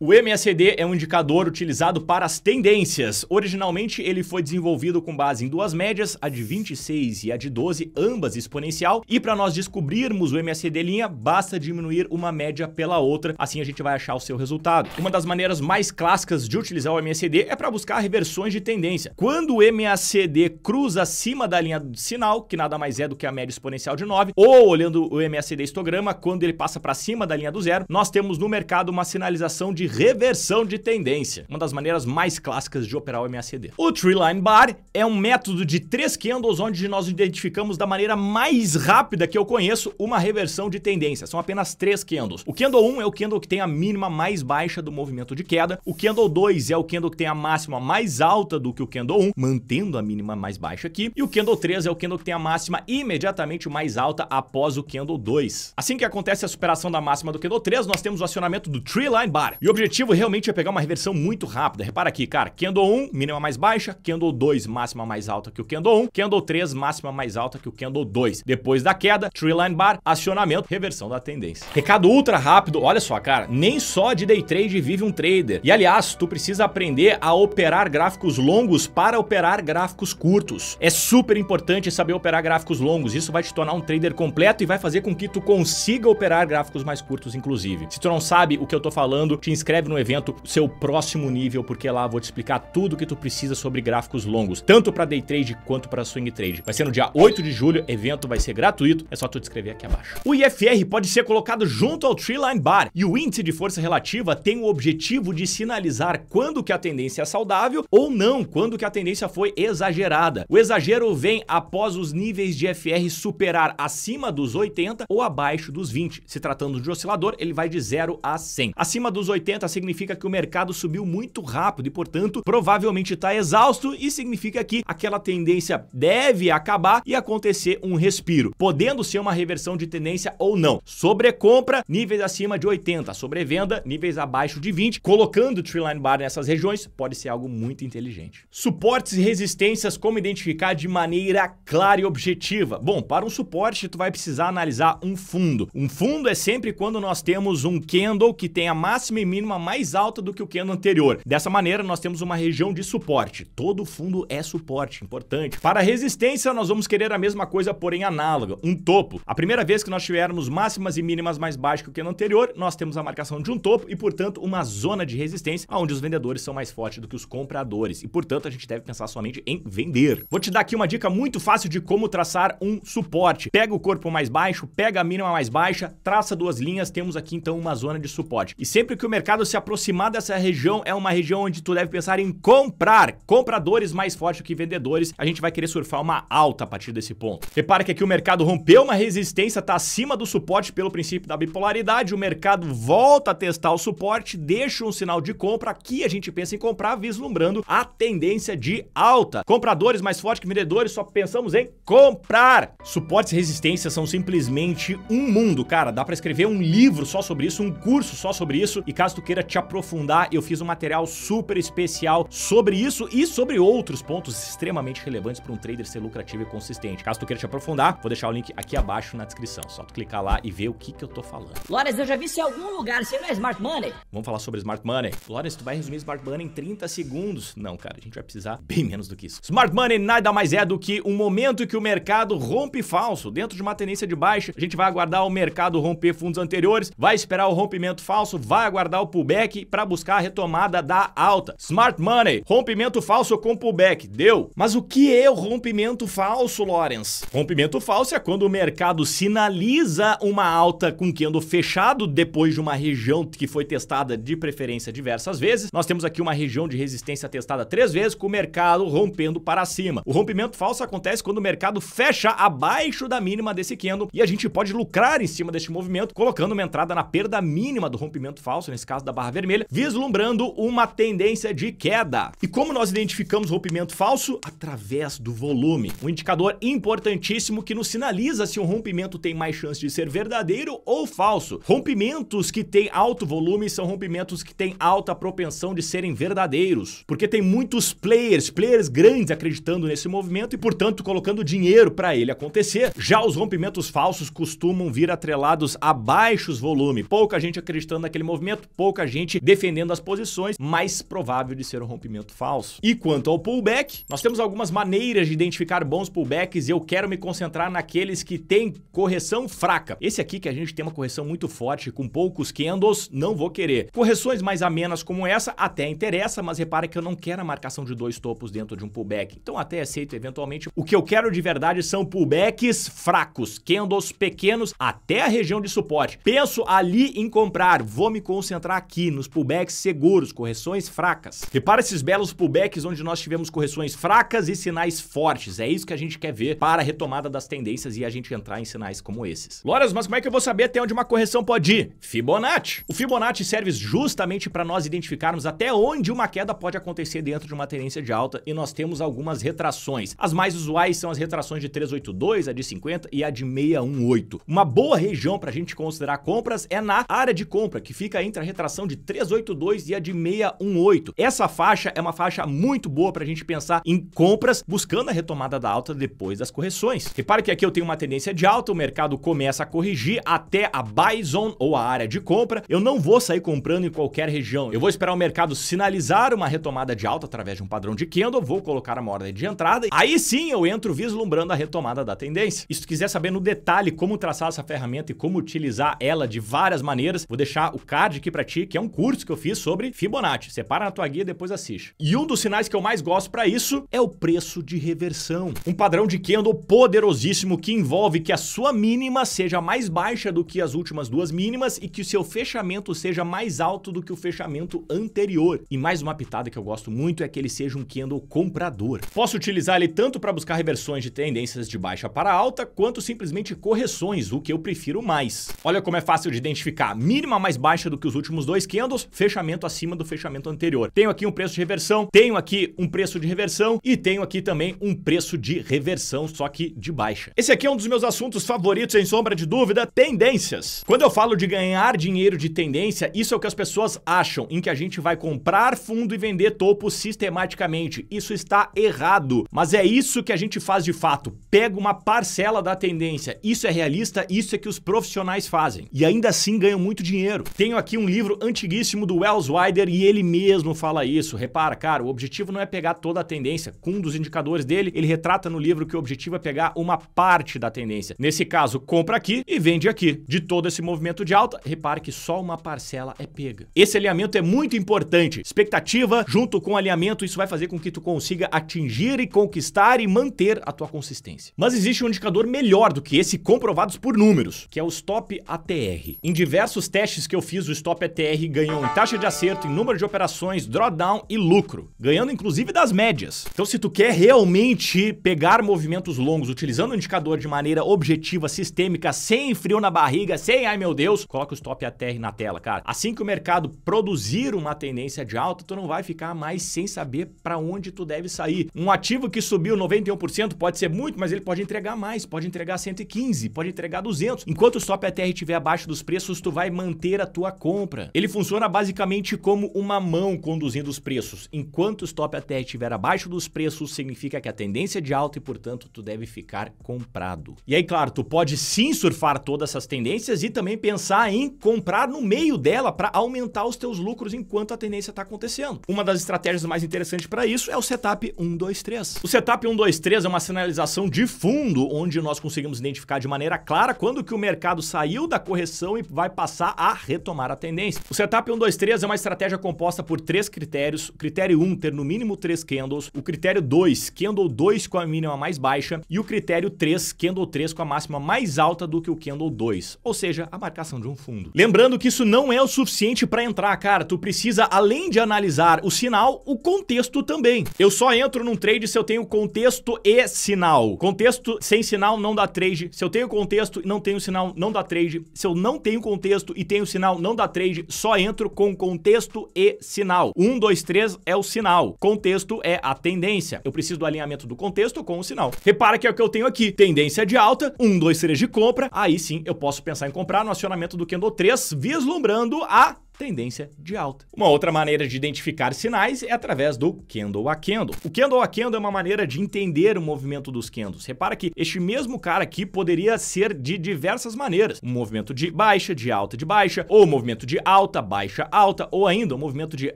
O MACD é um indicador utilizado para as tendências. Originalmente, ele foi desenvolvido com base em duas médias, a de 26 e a de 12, ambas exponencial. E para nós descobrirmos o MACD linha, basta diminuir uma média pela outra, assim a gente vai achar o seu resultado. Uma das maneiras mais clássicas de utilizar o MACD é para buscar reversões de tendência. Quando o MACD cruza acima da linha de sinal, que nada mais é do que a média exponencial de 9, ou olhando o MACD histograma, quando ele passa para cima da linha do zero, nós temos no mercado uma sinalização de reversão de tendência, uma das maneiras mais clássicas de operar o MACD. O Tree Line Bar é um método de 3 candles onde nós identificamos da maneira mais rápida que eu conheço uma reversão de tendência. São apenas 3 candles. O candle 1 é o candle que tem a mínima mais baixa do movimento de queda. O candle 2 é o candle que tem a máxima mais alta do que o candle 1, mantendo a mínima mais baixa aqui. E o candle 3 é o candle que tem a máxima imediatamente mais alta após o candle 2. Assim que acontece a superação da máxima do candle 3, nós temos o acionamento do Tree Line Bar. E o objetivo realmente é pegar uma reversão muito rápida. Repara aqui, cara, candle 1, mínima mais baixa, candle 2, máxima mais alta que o candle 1, candle 3, máxima mais alta que o candle 2. Depois da queda, Tree Line Bar, acionamento, reversão da tendência. Recado ultra rápido, olha só, cara, nem só de day trade vive um trader. E aliás, tu precisa aprender a operar gráficos longos para operar gráficos curtos. É super importante saber operar gráficos longos, isso vai te tornar um trader completo e vai fazer com que tu consiga operar gráficos mais curtos, inclusive. Se tu não sabe o que eu tô falando, te inscreve no evento Seu Próximo Nível, porque lá eu vou te explicar tudo o que tu precisa sobre gráficos longos, tanto para day trade quanto para swing trade. Vai ser no dia 8 de julho, evento vai ser gratuito, é só tu te inscrever aqui abaixo. O IFR pode ser colocado junto ao Tree Line Bar e o índice de força relativa tem o objetivo de sinalizar quando que a tendência é saudável ou não, quando que a tendência foi exagerada. O exagero vem após os níveis de IFR superar acima dos 80 ou abaixo dos 20. Se tratando de oscilador, ele vai de 0 a 100. Acima dos 80 significa que o mercado subiu muito rápido e, portanto, provavelmente está exausto e significa que aquela tendência deve acabar e acontecer um respiro, podendo ser uma reversão de tendência ou não. Sobrecompra, níveis acima de 80. Sobrevenda, níveis abaixo de 20. Colocando o Tree Line Bar nessas regiões pode ser algo muito inteligente. Suportes e resistências, como identificar de maneira clara e objetiva? Bom, para um suporte, tu vai precisar analisar um fundo. Um fundo é sempre quando nós temos um candle que tem a máxima e mínima mais alta do que o candle anterior. Dessa maneira, nós temos uma região de suporte. Todo fundo é suporte, importante. Para resistência, nós vamos querer a mesma coisa, porém análoga, um topo. A primeira vez que nós tivermos máximas e mínimas mais baixas que o candle anterior, nós temos a marcação de um topo e, portanto, uma zona de resistência onde os vendedores são mais fortes do que os compradores e, portanto, a gente deve pensar somente em vender. Vou te dar aqui uma dica muito fácil de como traçar um suporte. Pega o corpo mais baixo, pega a mínima mais baixa, traça duas linhas, temos aqui então uma zona de suporte. E sempre que o mercado se aproximar dessa região, é uma região onde tu deve pensar em comprar. Compradores mais fortes que vendedores, a gente vai querer surfar uma alta a partir desse ponto. Repara que aqui o mercado rompeu uma resistência, está acima do suporte pelo princípio da bipolaridade, o mercado volta a testar o suporte, deixa um sinal de compra, aqui a gente pensa em comprar, vislumbrando a tendência de alta. Compradores mais fortes que vendedores, só pensamos em comprar. Suportes e resistências são simplesmente um mundo, cara, dá pra escrever um livro só sobre isso, um curso só sobre isso, e caso tu queira te aprofundar, eu fiz um material super especial sobre isso e sobre outros pontos extremamente relevantes para um trader ser lucrativo e consistente. Caso tu queira te aprofundar, vou deixar o link aqui abaixo na descrição, só tu clicar lá e ver o que eu tô falando. Lawrence, eu já vi isso em algum lugar, você não é Smart Money? Vamos falar sobre Smart Money. Lawrence, tu vai resumir Smart Money em 30 segundos? Não, cara, a gente vai precisar bem menos do que isso. Smart Money nada mais é do que um momento em que o mercado rompe falso. Dentro de uma tendência de baixa, a gente vai aguardar o mercado romper fundos anteriores, vai esperar o rompimento falso, vai aguardar o pullback para buscar a retomada da alta. Smart Money, rompimento falso com pullback, deu. Mas o que é o rompimento falso, Lawrence? Rompimento falso é quando o mercado sinaliza uma alta com candle fechado depois de uma região que foi testada de preferência diversas vezes. Nós temos aqui uma região de resistência testada 3 vezes com o mercado rompendo para cima. O rompimento falso acontece quando o mercado fecha abaixo da mínima desse candle e a gente pode lucrar em cima deste movimento colocando uma entrada na perda mínima do rompimento falso, nesse caso da barra vermelha, vislumbrando uma tendência de queda. E como nós identificamos rompimento falso? Através do volume. Um indicador importantíssimo que nos sinaliza se um rompimento tem mais chance de ser verdadeiro ou falso. Rompimentos que têm alto volume são rompimentos que têm alta propensão de serem verdadeiros, porque tem muitos players grandes acreditando nesse movimento e, portanto, colocando dinheiro para ele acontecer. Já os rompimentos falsos costumam vir atrelados a baixos volume, pouca gente acreditando naquele movimento, pouca gente defendendo as posições, mais provável de ser um rompimento falso. E quanto ao pullback, nós temos algumas maneiras de identificar bons pullbacks e eu quero me concentrar naqueles que têm correção fraca. Esse aqui que a gente tem uma correção muito forte, com poucos candles, não vou querer. Correções mais amenas como essa até interessa, mas repare que eu não quero a marcação de 2 topos dentro de um pullback. Então até aceito eventualmente. O que eu quero de verdade são pullbacks fracos, candles pequenos até a região de suporte. Penso ali em comprar, vou me concentrar aqui nos pullbacks seguros, correções fracas. Repara esses belos pullbacks onde nós tivemos correções fracas e sinais fortes. É isso que a gente quer ver para a retomada das tendências e a gente entrar em sinais como esses. Loras, mas como é que eu vou saber até onde uma correção pode ir? Fibonacci. O Fibonacci serve justamente para nós identificarmos até onde uma queda pode acontecer dentro de uma tendência de alta e nós temos algumas retrações. As mais usuais são as retrações de 382, a de 50 e a de 618. Uma boa região para a gente considerar compras é na área de compra, que fica entre a retração de 382 e a de 618. Essa faixa é uma faixa muito boa para a gente pensar em compras buscando a retomada da alta depois das correções. Repare que aqui eu tenho uma tendência de alta, o mercado começa a corrigir até a buy zone ou a área de compra. Eu não vou sair comprando em qualquer região. Eu vou esperar o mercado sinalizar uma retomada de alta através de um padrão de candle, vou colocar uma ordem de entrada, aí sim eu entro vislumbrando a retomada da tendência. E se tu quiser saber no detalhe como traçar essa ferramenta e como utilizar ela de várias maneiras, vou deixar o card aqui pra ti, que é um curso que eu fiz sobre Fibonacci. Separa na tua guia e depois assiste. E um dos sinais que eu mais gosto pra isso é o preço de reversão. Um padrão de candle poderosíssimo que envolve que a sua mínima seja mais baixa do que as últimas duas mínimas e que o seu fechamento seja mais alto do que o fechamento anterior. E mais uma pitada que eu gosto muito é que ele seja um candle comprador. Posso utilizar ele tanto para buscar reversões de tendências de baixa para alta, quanto simplesmente correções, o que eu prefiro mais. Olha como é fácil de identificar. Mínima mais baixa do que os últimos dois candles, fechamento acima do fechamento anterior. Tenho aqui um preço de reversão, tenho aqui um preço de reversão e tenho aqui também um preço de reversão, só que de baixa. Esse aqui é um dos meus assuntos favoritos, sem sombra de dúvida, tendências. Quando eu falo de ganhar dinheiro de tendência, isso é o que as pessoas acham, em que a gente vai comprar fundo e vender topo sistematicamente. Isso está errado, mas é isso que a gente faz de fato. Pega uma parcela da tendência. Isso é realista, isso é que os profissionais fazem. E ainda assim ganham muito dinheiro. Tenho aqui um livro antiguíssimo do Wells Wider e ele mesmo fala isso. Repara, cara, o objetivo não é pegar toda a tendência. Com um dos indicadores dele, ele retrata no livro que o objetivo é pegar uma parte da tendência. Nesse caso, compra aqui e vende aqui. De todo esse movimento de alta, repare que só uma parcela é pega. Esse alinhamento é muito importante. Expectativa junto com alinhamento, isso vai fazer com que tu consiga atingir e conquistar e manter a tua consistência. Mas existe um indicador melhor do que esse, comprovados por números, que é o Stop ATR. Em diversos testes que eu fiz, o Stop ATR ganhou em taxa de acerto, em número de operações, drawdown e lucro, ganhando inclusive das médias. Então, se tu quer realmente pegar movimentos longos utilizando o indicador de maneira objetiva, sistêmica, sem frio na barriga, sem ai meu Deus, coloca o Stop ATR na tela, cara. Assim que o mercado produzir uma tendência de alta, tu não vai ficar mais sem saber para onde tu deve sair. Um ativo que subiu 91% pode ser muito, mas ele pode entregar mais, pode entregar 115, pode entregar 200. Enquanto o Stop ATR estiver abaixo dos preços, tu vai manter a tua compra. Ele funciona basicamente como uma mão conduzindo os preços. Enquanto o Stop ATR estiver abaixo dos preços, significa que a tendência é de alta e, portanto, tu deve ficar comprado. E aí, claro, tu pode sim surfar todas essas tendências e também pensar em comprar no meio dela para aumentar os teus lucros enquanto a tendência está acontecendo. Uma das estratégias mais interessantes para isso é o Setup 1, 2, 3. O Setup 1, 2, 3 é uma sinalização de fundo, onde nós conseguimos identificar de maneira clara quando que o mercado saiu da correção e vai passar a retomar a tendência. O Setup 1, 2, 3 é uma estratégia composta por 3 critérios. O critério 1, ter no mínimo 3 candles. O critério 2, candle 2 com a mínima mais baixa. E o critério 3, candle 3 com a máxima mais alta do que o candle 2. Ou seja, a marcação de um fundo. Lembrando que isso não é o suficiente para entrar, cara. Tu precisa, além de analisar o sinal, o contexto também. Eu só entro num trade se eu tenho contexto e sinal. Contexto sem sinal não dá trade. Se eu tenho contexto e não tenho sinal, não dá trade. Se eu não tenho contexto e tenho sinal, não dá trade. Só entro com contexto e sinal. 1, 2, 3 é o sinal. Contexto é a tendência. Eu preciso do alinhamento do contexto com o sinal. Repara que é o que eu tenho aqui. Tendência de alta, 1, 2, 3 de compra. Aí sim eu posso pensar em comprar no acionamento do candle 3, vislumbrando a tendência de alta. Uma outra maneira de identificar sinais é através do candle a candle. O candle a candle é uma maneira de entender o movimento dos candles. Repara que este mesmo cara aqui poderia ser de diversas maneiras. Um movimento de baixa, de baixa, ou movimento de alta, alta, ou ainda um movimento de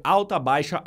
alta, baixa.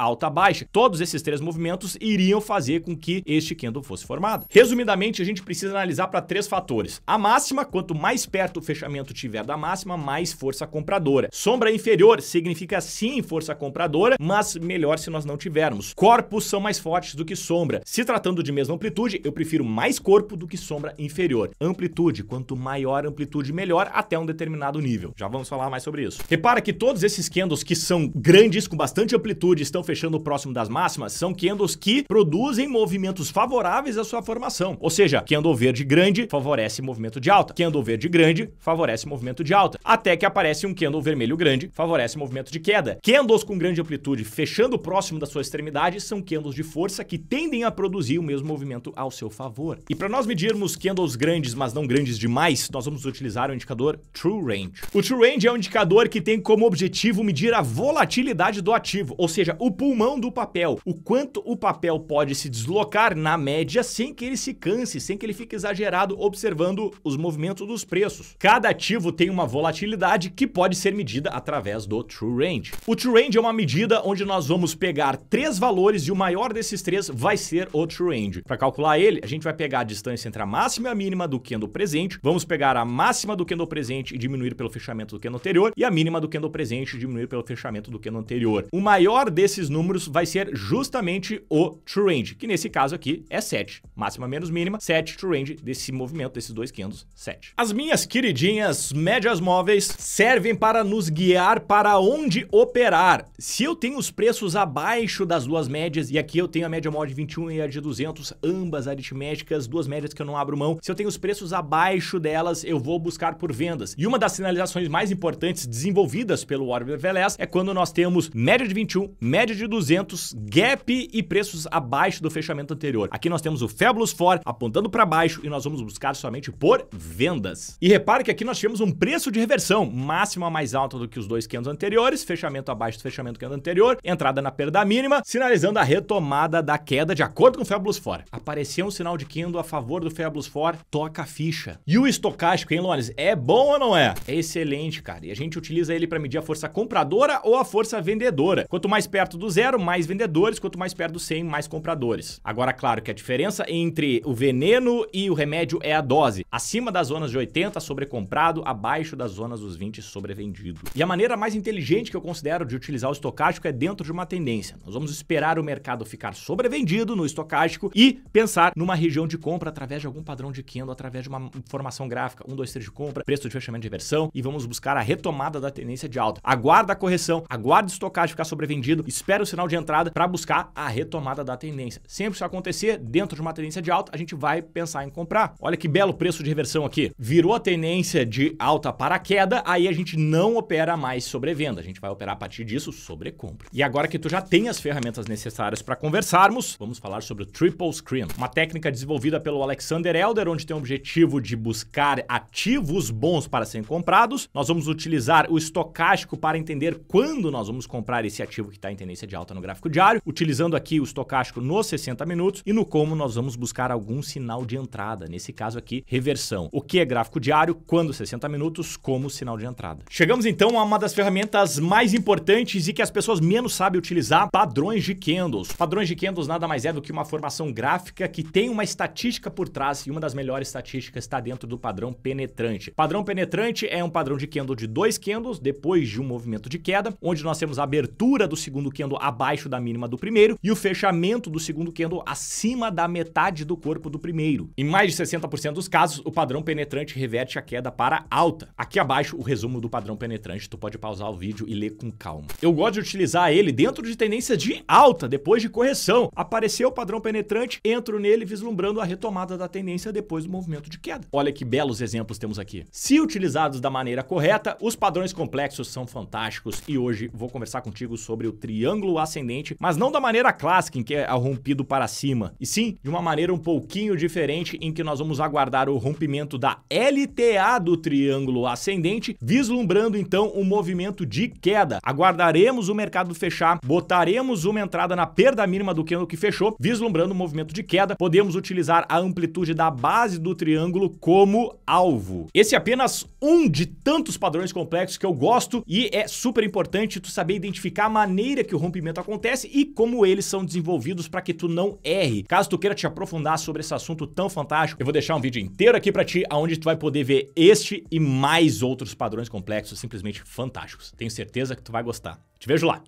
Todos esses três movimentos iriam fazer com que este candle fosse formado. Resumidamente, a gente precisa analisar para três fatores. A máxima, quanto mais perto o fechamento tiver da máxima, mais força compradora. Sombra inferior significa sim força compradora, mas melhor se nós não tivermos. Corpos são mais fortes do que sombra. Se tratando de mesma amplitude, eu prefiro mais corpo do que sombra inferior. Amplitude, quanto maior amplitude, melhor até um determinado nível. Já vamos falar mais sobre isso. Repara que todos esses candles que são grandes, com bastante amplitude, estão fechando próximo das máximas, são candles que produzem movimentos favoráveis à sua formação. Ou seja, candle verde grande favorece movimento de alta. Candle verde grande favorece movimento de alta. Até que aparece um candle vermelho grande, favorece movimento de queda. Candles com grande amplitude fechando próximo da sua extremidade são candles de força que tendem a produzir o mesmo movimento ao seu favor. E para nós medirmos candles grandes, mas não grandes demais, nós vamos utilizar o indicador True Range. O True Range é um indicador que tem como objetivo medir a volatilidade do ativo, ou seja, o pulmão do papel, o quanto o papel pode se deslocar na média sem que ele se canse, sem que ele fique exagerado observando os movimentos dos preços. Cada ativo tem uma volatilidade que pode ser medida através do True Range. O True Range é uma medida onde nós vamos pegar três valores e o maior desses três vai ser o True Range. Para calcular ele, a gente vai pegar a distância entre a máxima e a mínima do candle presente, vamos pegar a máxima do candle presente e diminuir pelo fechamento do candle anterior e a mínima do candle presente e diminuir pelo fechamento do candle anterior. O maior desses números vai ser justamente o True Range, que nesse caso aqui é 7. Máxima menos mínima, 7 True Range desse movimento, desses dois candles, 7. As minhas queridinhas médias móveis servem para nos guiar para onde operar. Se eu tenho os preços abaixo das duas médias, e aqui eu tenho a média móvel de 21 e a de 200, ambas aritméticas, duas médias que eu não abro mão. Se eu tenho os preços abaixo delas, eu vou buscar por vendas. E uma das sinalizações mais importantes desenvolvidas pelo Warren Velez é quando nós temos média de 21, média de 200, gap e preços abaixo do fechamento anterior. Aqui nós temos o Fabulous 4 apontando para baixo e nós vamos buscar somente por vendas. E repare que aqui nós tivemos um preço de reversão, máxima mais alta do que os dois candles anteriores, fechamento abaixo do fechamento do candle anterior, entrada na perda mínima, sinalizando a retomada da queda de acordo com o Fabulous 4. Apareceu um sinal de candle a favor do Fabulous 4, toca a ficha. E o estocástico, hein, Lones? É bom ou não é? É excelente, cara. E a gente utiliza ele para medir a força compradora ou a força vendedora. Quanto mais perto do zero, mais vendedores, quanto mais perto do 100, mais compradores. Agora, claro que a diferença entre o veneno e o remédio é a dose. Acima das zonas de 80, sobrecomprado, abaixo das zonas dos 20, sobrevendido. E a maneira mais inteligente que eu considero de utilizar o estocástico é dentro de uma tendência. Nós vamos esperar o mercado ficar sobrevendido no estocástico e pensar numa região de compra através de algum padrão de candle, através de uma formação gráfica, 1, 2, 3 de compra, preço de fechamento de reversão, e vamos buscar a retomada da tendência de alta. Aguarda a correção, aguarda o estocástico ficar sobrevendido, espera o sinal de entrada para buscar a retomada da tendência. Sempre que isso acontecer, dentro de uma tendência de alta, a gente vai pensar em comprar. Olha que belo preço de reversão aqui. Virou a tendência de alta para queda, aí a gente não opera mais sobre venda, a gente vai operar a partir disso sobre compra. E agora que tu já tem as ferramentas necessárias para conversarmos, vamos falar sobre o Triple Screen, uma técnica desenvolvida pelo Alexander Elder, onde tem o objetivo de buscar ativos bons para serem comprados. Nós vamos utilizar o estocástico para entender quando nós vamos comprar esse ativo que está em tendência de alta no gráfico diário, utilizando aqui o estocástico nos 60 minutos e no como nós vamos buscar algum sinal de entrada, nesse caso aqui, reversão. O que é gráfico diário, quando 60 minutos, como sinal de entrada. Chegamos então a uma das ferramentas mais importantes e que as pessoas menos sabem utilizar, padrões de candles. Padrões de candles nada mais é do que uma formação gráfica que tem uma estatística por trás e uma das melhores estatísticas está dentro do padrão penetrante. Padrão penetrante é um padrão de candle de 2 candles depois de um movimento de queda, onde nós temos a abertura do segundo candle abaixo da mínima do primeiro e o fechamento do segundo candle acima da metade do corpo do primeiro. Em mais de 60% dos casos, o padrão penetrante reverte a queda para alta. Aqui abaixo, o resumo do padrão penetrante, tu pode pausar o vídeo e ler com calma. Eu gosto de utilizar ele dentro de tendência de alta, depois de correção. Apareceu o padrão penetrante, entro nele vislumbrando a retomada da tendência depois do movimento de queda. Olha que belos exemplos temos aqui. Se utilizados da maneira correta, os padrões complexos são fantásticos e hoje vou conversar contigo sobre o triângulo ascendente, mas não da maneira clássica em que é rompido para cima, e sim de uma maneira um pouquinho diferente em que nós vamos aguardar o rompimento da LTA do triângulo ascendente, vislumbrando então um movimento movimento de queda. Aguardaremos o mercado fechar, botaremos uma entrada na perda mínima do candle que fechou, vislumbrando o movimento de queda. Podemos utilizar a amplitude da base do triângulo como alvo. Esse é apenas um de tantos padrões complexos que eu gosto e é super importante tu saber identificar a maneira que o rompimento acontece e como eles são desenvolvidos para que tu não erre. Caso tu queira te aprofundar sobre esse assunto tão fantástico, eu vou deixar um vídeo inteiro aqui para ti, onde tu vai poder ver este e mais outros padrões complexos simplesmente fantásticos. Tenho certeza que tu vai gostar. Te vejo lá.